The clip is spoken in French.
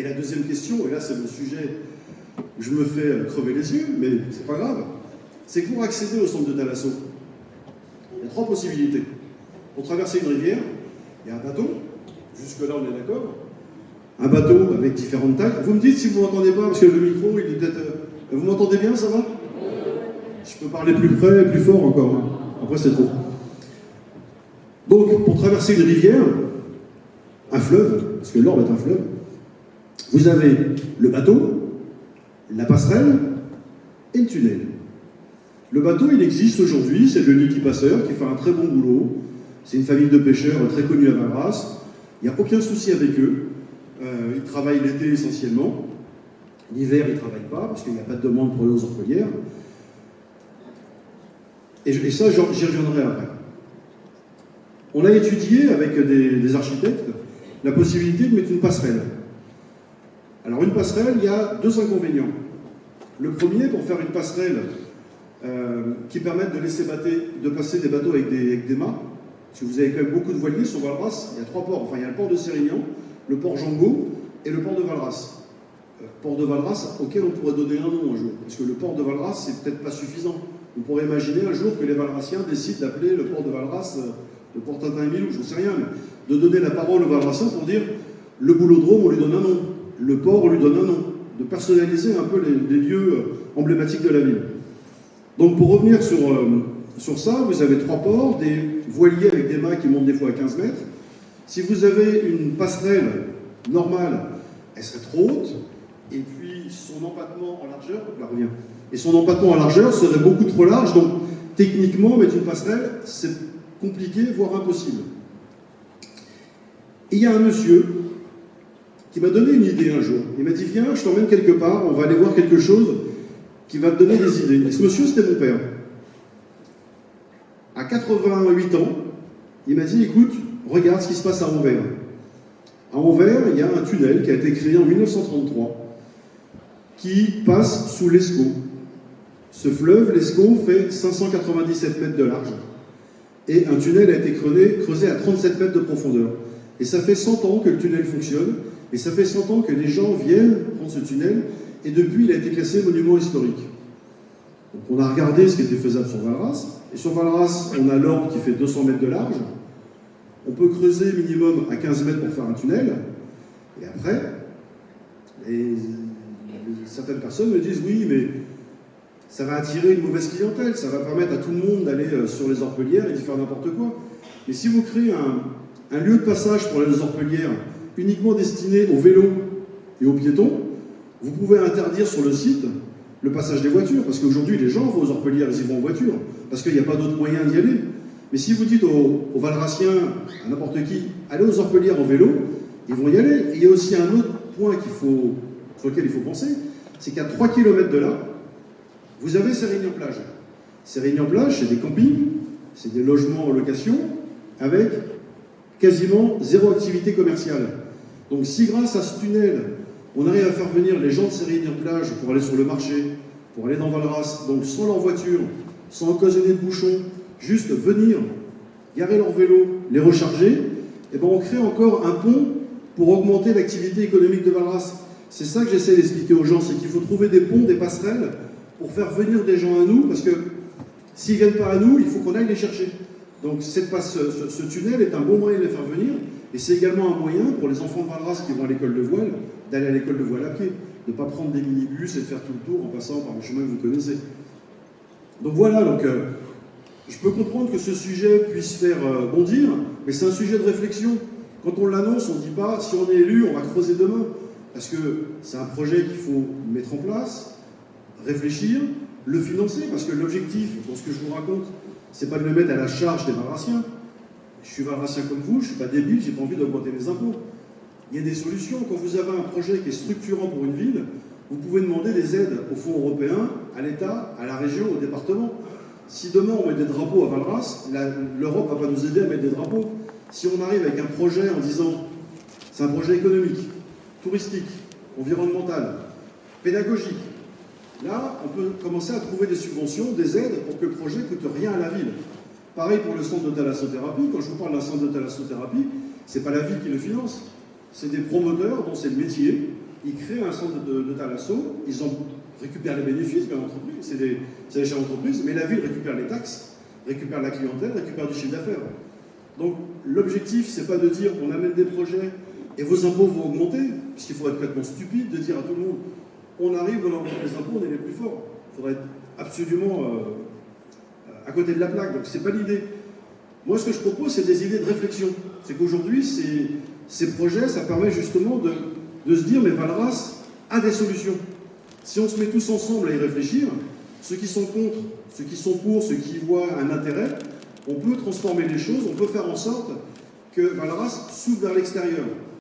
Et la deuxième question, et là c'est le sujet où je me fais crever les yeux, mais c'est pas grave, c'est que pour accéder au centre de Thalasso, il y a trois possibilités. Pour traverser une rivière, il y a un bateau, jusque-là on est d'accord, un bateau avec différentes tailles. Vous me dites si vous m'entendez pas, parce que le micro, il est peut-être... Vous m'entendez bien, ça va? Je peux parler plus près, plus fort encore, hein. Après c'est trop. Donc, pour traverser une rivière, un fleuve, parce que l'Orbe est un fleuve, vous avez le bateau, la passerelle et le tunnel. Le bateau, il existe aujourd'hui, c'est le Niki Passeur qui fait un très bon boulot. C'est une famille de pêcheurs très connue à Valras. Il n'y a aucun souci avec eux. Ils travaillent l'été essentiellement. L'hiver, ils ne travaillent pas parce qu'il n'y a pas de demande pour aller aux orpelières. Et ça, j'y reviendrai après. On a étudié avec des architectes la possibilité de mettre une passerelle. Alors une passerelle, il y a deux inconvénients. Le premier, pour faire une passerelle qui permette de passer des bateaux avec des mâts, parce que vous avez quand même beaucoup de voiliers sur Valras, il y a trois ports. Enfin, il y a le port de Sérignan, le port Jango et le port de Valras. Port de Valras auquel on pourrait donner un nom un jour, parce que le port de Valras, c'est peut-être pas suffisant. On pourrait imaginer un jour que les Valrassiens décident d'appeler le port de Valras le port Tintin-Milou, je ne sais rien, mais de donner la parole aux Valrassiens pour dire le boulodrome, on lui donne un nom, le port, on lui donne un nom, de personnaliser un peu les lieux emblématiques de la ville. Donc pour revenir sur ça, vous avez trois ports, des voiliers avec des mâts qui montent des fois à 15 mètres. Si vous avez une passerelle normale, elle serait trop haute, et puis son empattement en largeur, là revient, et son empattement en largeur serait beaucoup trop large, donc techniquement, mettre une passerelle, c'est compliqué, voire impossible. Et il y a un monsieur qui m'a donné une idée un jour. Il m'a dit, viens, je t'emmène quelque part, on va aller voir quelque chose qui va te donner des idées. Et ce monsieur, c'était mon père. À 88 ans, il m'a dit, écoute, regarde ce qui se passe à Anvers. À Anvers, il y a un tunnel qui a été créé en 1933 qui passe sous l'Escaut. Ce fleuve, l'Escaut, fait 597 mètres de large. Et un tunnel a été creusé à 37 mètres de profondeur. Et ça fait 100 ans que le tunnel fonctionne, et ça fait 100 ans que les gens viennent prendre ce tunnel, et depuis, il a été classé monument historique. Donc on a regardé ce qui était faisable sur Valras, et sur Valras, on a l'Orbe qui fait 200 mètres de large, on peut creuser minimum à 15 mètres pour faire un tunnel, et après, certaines personnes me disent, oui, mais ça va attirer une mauvaise clientèle, ça va permettre à tout le monde d'aller sur les orpelières et d'y faire n'importe quoi. Mais si vous créez un lieu de passage pour les orpelières uniquement destiné aux vélos et aux piétons, vous pouvez interdire sur le site le passage des voitures, parce qu'aujourd'hui les gens vont aux orpelières, ils y vont en voiture, parce qu'il n'y a pas d'autre moyen d'y aller. Mais si vous dites aux Valrassiens, à n'importe qui, allez aux orpelières en vélo, ils vont y aller. Et il y a aussi un autre point sur lequel il faut penser, c'est qu'à 3 km de là, vous avez Sérignan-Plage. Sérignan-Plage, c'est des campings, c'est des logements en location, avec quasiment zéro activité commerciale. Donc si grâce à ce tunnel, on arrive à faire venir les gens de Sérignan-Plage pour aller sur le marché, pour aller dans Valras, donc sans leur voiture, sans occasionner de bouchons, juste venir, garer leur vélo, les recharger, et ben on crée encore un pont pour augmenter l'activité économique de Valras. C'est ça que j'essaie d'expliquer aux gens, c'est qu'il faut trouver des ponts, des passerelles, pour faire venir des gens à nous, parce que s'ils ne viennent pas à nous, il faut qu'on aille les chercher. Donc ce tunnel est un bon moyen de les faire venir, et c'est également un moyen pour les enfants de Valras qui vont à l'école de voile, d'aller à l'école de voile à pied, de ne pas prendre des minibus et de faire tout le tour en passant par le chemin que vous connaissez. Donc voilà, je peux comprendre que ce sujet puisse faire bondir, mais c'est un sujet de réflexion. Quand on l'annonce, on ne dit pas, si on est élu, on va creuser demain, parce que c'est un projet qu'il faut mettre en place, réfléchir, le financer, parce que l'objectif, pour ce que je vous raconte, c'est pas de le mettre à la charge des Valrassiens. Je suis Valrassien comme vous, je ne suis pas débile, j'ai pas envie d'augmenter les impôts. Il y a des solutions. Quand vous avez un projet qui est structurant pour une ville, vous pouvez demander des aides au fonds européen, à l'État, à la région, au département. Si demain on met des drapeaux à Valras, l'Europe ne va pas nous aider à mettre des drapeaux. Si on arrive avec un projet en disant c'est un projet économique, touristique, environnemental, pédagogique, là, on peut commencer à trouver des subventions, des aides pour que le projet ne coûte rien à la ville. Pareil pour le centre de thalassothérapie. Quand je vous parle d'un centre de thalassothérapie, ce n'est pas la ville qui le finance. C'est des promoteurs dont c'est le métier ils créent un centre de thalasso, ils en récupèrent les bénéfices, bien l'entreprise, c'est des chefs d'entreprise, mais la ville récupère les taxes, récupère la clientèle, récupère du chiffre d'affaires. Donc l'objectif, c'est pas de dire on amène des projets et vos impôts vont augmenter, puisqu'il faudrait être complètement stupide de dire à tout le monde on arrive, on augmente les impôts, on est les plus forts. Il faudrait être absolument à côté de la plaque, donc c'est pas l'idée. Moi, ce que je propose, c'est des idées de réflexion. C'est qu'aujourd'hui, ces projets, ça permet justement de se dire mais Valras a des solutions. Si on se met tous ensemble à y réfléchir, ceux qui sont contre, ceux qui sont pour, ceux qui voient un intérêt, on peut transformer les choses, on peut faire en sorte que Valras s'ouvre vers l'extérieur.